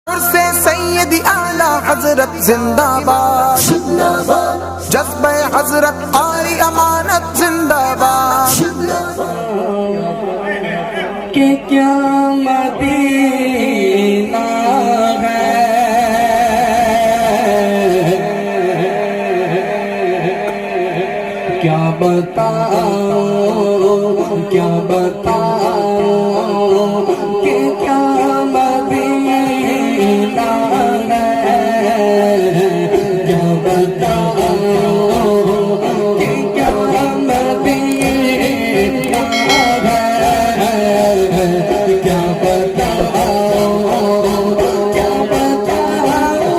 से सैयदी आला हजरत जिंदाबाद, जज्बे हजरत आली अमानत जिंदाबाद। कि क्या मदीना है, क्या बताऊं क्या बताऊं कि क्या मदीना है, क्या बताऊं कि क्या मदीना है, क्या बताऊं क्या बताऊं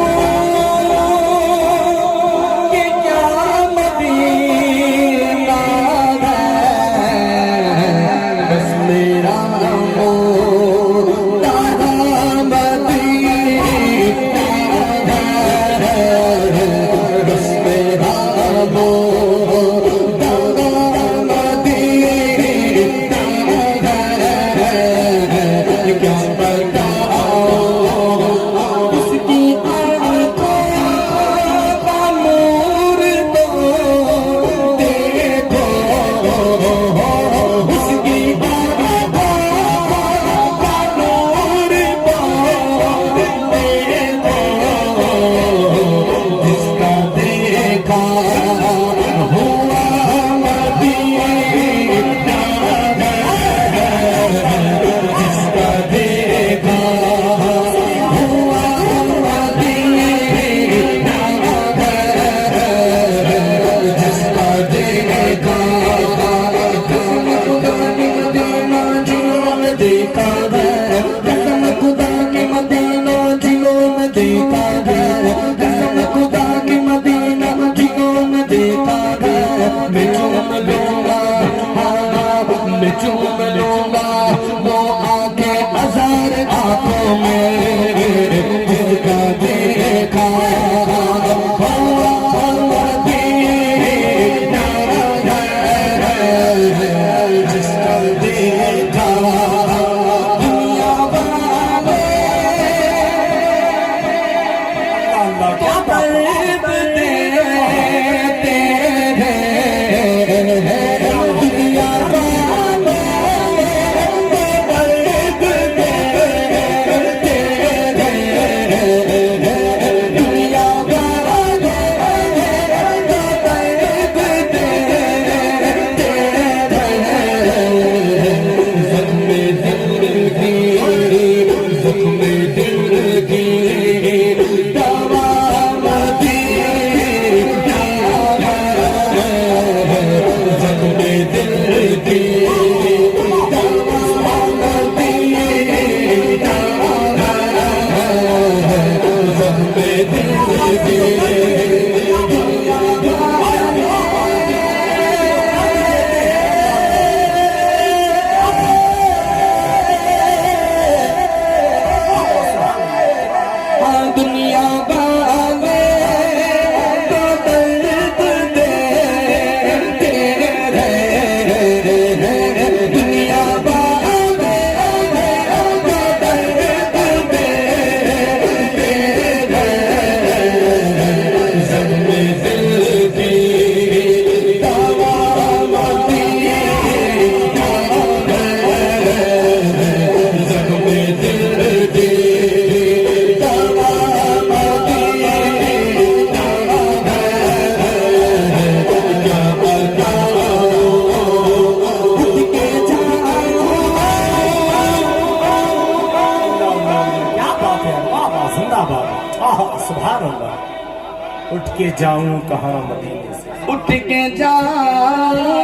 कि क्या मदीना है। बस मेरा मोहताज मदीना है, बस मेरा मोहताज मदीना है। क्या बताऊं उसकी आँखों का नूर तो देखो, उसकी आँखों का नूर तो देखो, जिसका देखा हुआ मदीना है, जिसका देखा हुआ मदीना है, जिसका देखा कसम खुदा की मदीना जिन्हों ने देखा है, कसम खुदा की मदीना जिन्हों ने देखा है, कसम खुदा की मदीना जिन्हों ने देखा है। मैं चूम लूंगा, हाँ मैं चूम लूंगा वो आंखें हजार आंखों में, जिसका देखा हुआ मदीना है, जिसका देखा दुनिया वाले क्या दर्द देते हैं, दुनिया वाले दर्द देते हैं, दुनिया वाले दर्द देते हैं। ज़ख्म ज़िंदगी, ज़ख्म ज़िंदगी दवा मदीना है, ज़ख्म ज़िंदगी दवा मदीना है, ज़ख्म ज़िंदगी दुनिया वाले तो दर्द देते हैं, दुनिया वाले तो दर्द देते हैं। ज़ख्म ज़िंदगी दवा मदीना है, ज़ख्म ज़िंदगी दवा मदीना है। क्या बताऊं उठ के जाऊं, क्या बात है, वाह वाह, जिंदाबाद, आह सुभान अल्लाह। उठ के जाऊं कहाँ मदीने से, उठ के जाऊं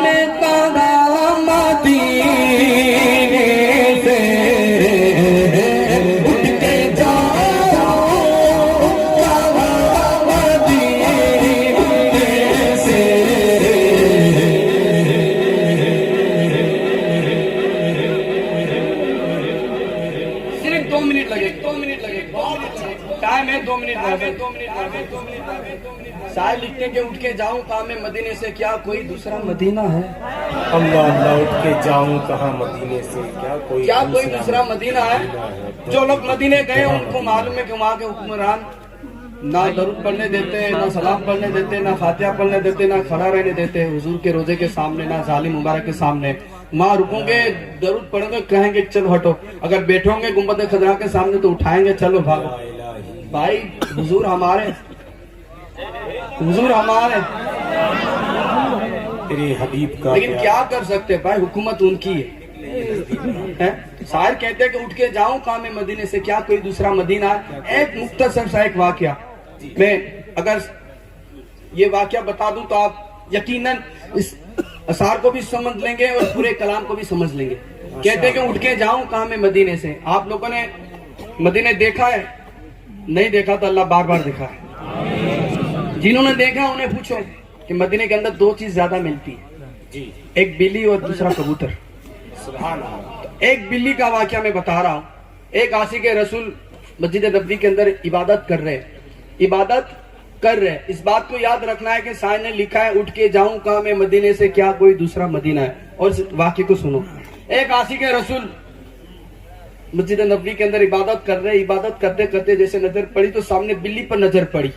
मैं कहाँ मदीने से, उठ के जाऊं कहाँ मदीने से। सिर्फ नहीं 2 मिनट लगेगा, 2 मिनट लगेगा, टाइम है 2 मिनट, 2 मिनट। शायर लिखते हैं कि उठ के जाऊं कहाँ मैं मदीने से, क्या कोई दूसरा मदीना है? अल्लाह अल्लाह, उठ के जाऊं कहाँ मदीने से, क्या कोई दूसरा मदीना है? जो लोग मदीने गए उनको मालूम है कि वहाँ के हुक्मरान ना दरूद पढ़ने देते हैं, ना सलाम पढ़ने देते हैं, ना फातिहा पढ़ने देते हैं, ना खड़ा रहने देते हैं हुजूर के रोजे के सामने, ना जालिम मुबारक के सामने। माँ रुकोगे, दरूद पढ़ेंगे, कहेंगे चलो हटो, अगर बैठोगे गुंबद खदरा के सामने तो उठाएंगे चलो भागो। भाई हुजूर हमारे, हुजूर हमारे, तेरे हबीब का। लेकिन क्या कर सकते हैं भाई, हुकूमत उनकी है। शायर कहते हैं कि उठ के जाऊं कहाँ मैं मदीने से, क्या कोई दूसरा मदीना है? एक मुख्तसर सा एक वाकया, मैं अगर ये वाकया बता दूं तो आप यकीनन इस असार को भी समझ लेंगे और पूरे कलाम को भी समझ लेंगे। कहते हैं कि उठ के जाऊं कहाँ मैं मदीने से। आप लोगों ने मदीने देखा है? नहीं देखा तो अल्लाह बार बार दिखा है। जिन्होंने देखा उन्हें पूछो कि मदीने के अंदर 2 चीज ज्यादा मिलती है, एक बिल्ली और दूसरा कबूतर। एक बिल्ली का वाकया मैं बता रहा हूँ। एक आशिक रसूल मस्जिद नबवी के अंदर इबादत कर रहे, इस बात को याद रखना है कि शायर ने लिखा है उठ के जाऊं कहाँ मैं मदीने से, क्या कोई दूसरा मदीना है? और इस वाक्य को सुनो। एक आशिक रसूल मस्जिद नबवी के अंदर इबादत कर रहे, इबादत करते करते जैसे नजर पड़ी तो सामने बिल्ली पर नजर पड़ी।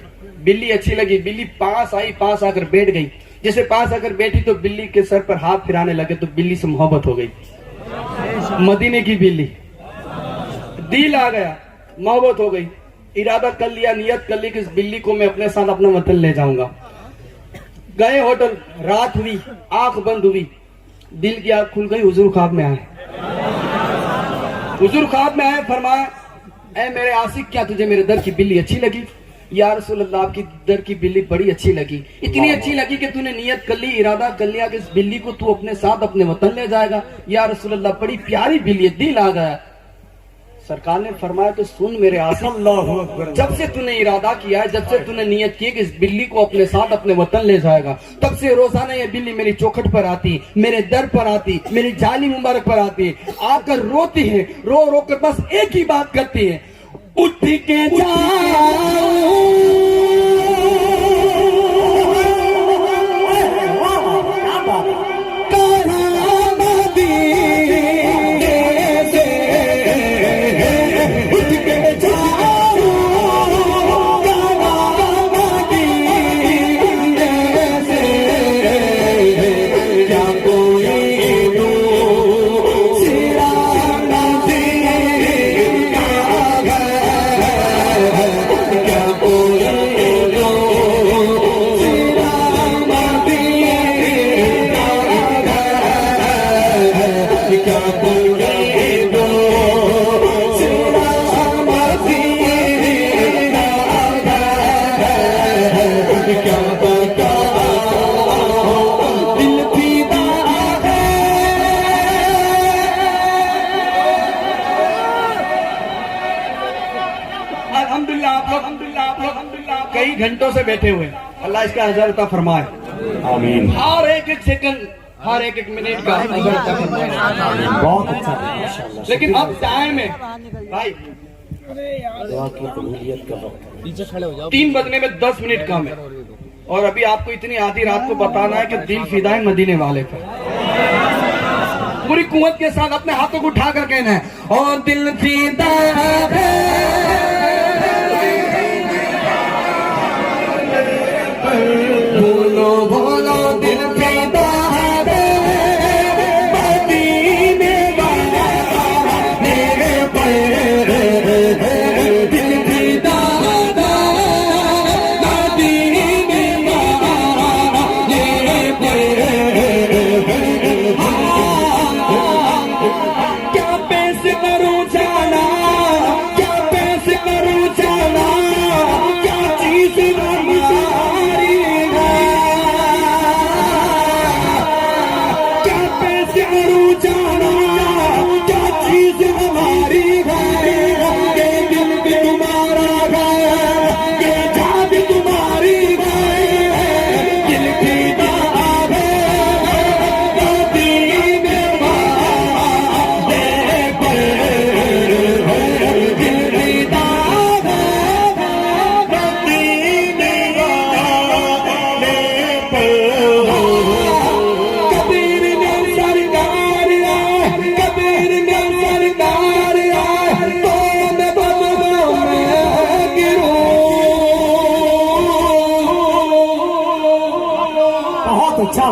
बिल्ली अच्छी लगी, बिल्ली पास आई, पास आकर बैठ गई। जैसे पास आकर बैठी तो बिल्ली के सर पर हाथ फिराने लगे तो बिल्ली से मोहब्बत हो गई। मदीने की बिल्ली, दिल आ गया, मोहब्बत हो गई, इरादा कर लिया, नियत कर ली कि इस बिल्ली को मैं अपने साथ अपना वतन ले जाऊंगा। गए होटल, रात हुई, आंख बंद हुई, दिल की आंख खुल गई, हुजूर ख्वाब में आए। हुजूर ख्वाब में आए, फरमाया ऐ मेरे आशिक, क्या तुझे मेरे दर की बिल्ली अच्छी लगी? या रसूल अल्लाह, आपकी दर की बिल्ली बड़ी अच्छी लगी, इतनी अच्छी लगी कि तूने नियत कर ली, इरादा कर लिया कि इस बिल्ली को तू अपने साथ अपने वतन ले जाएगा। या रसूल अल्लाह, बड़ी प्यारी बिल्ली है, दिल आ गया। सरकार ने फरमाया तो सुन मेरे आशिक, जब से तूने इरादा किया है, जब से तूने नियत की कि इस बिल्ली को अपने साथ अपने वतन ले जाएगा, तब से रोजाना ये बिल्ली मेरी चौखट पर आती, मेरे दर पर आती, मेरी जाली मुबारक पर आती, आकर रोती है, रो रो कर बस एक ही बात करती है, उठ के कई घंटों से बैठे हुए, अल्लाह इसका अजर अता फरमाए, आमीन। हर एक सेकंड, हर एक मिनट का अजर अता फरमाए। बहुत अच्छा माशाअल्लाह। लेकिन अब टाइम है भाई, दुआ की कबूलियत का वक्त, 3 बजने में 10 मिनट कम है, और अभी आपको इतनी आधी रात को बताना है कि दिल फिदा है मदीने वाले पर। पूरी कुव्वत के साथ अपने हाथों को उठाकर कहना है, और दिल फिदा है, बोलो बोलो दिल फिदा है, मदीने वाला मेरे पर, दिल फिदा है, मदीने वाला मेरे पर। क्या पैसे करूं जाना,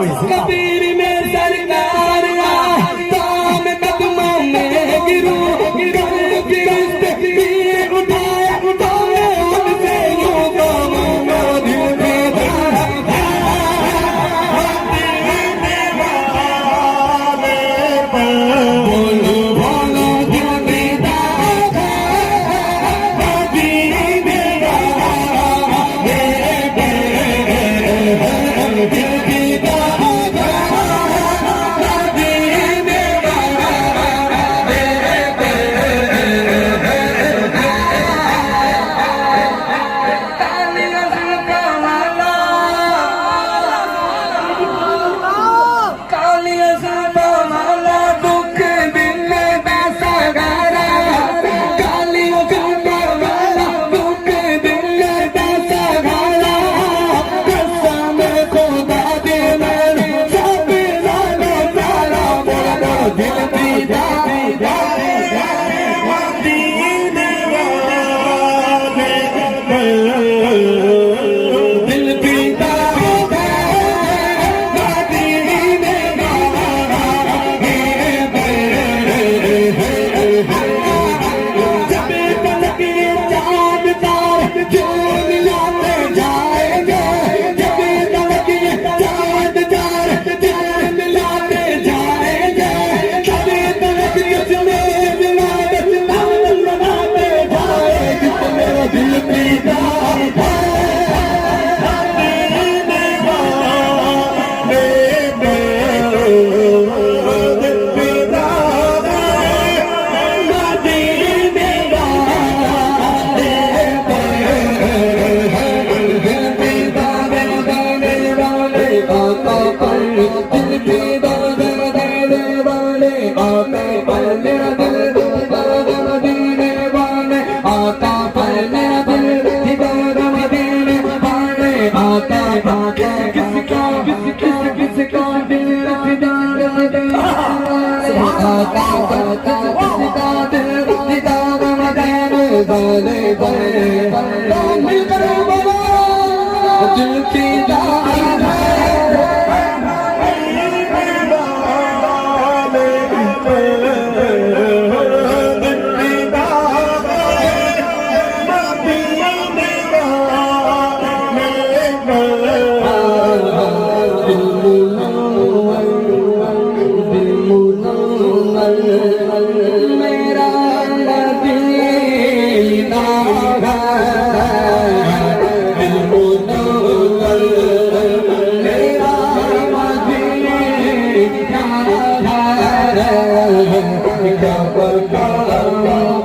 हुए जिंदाबाद। कबीर में सरकार ताम कदमों में गिरू उठाया उनसे यूं कामों में दिल क्या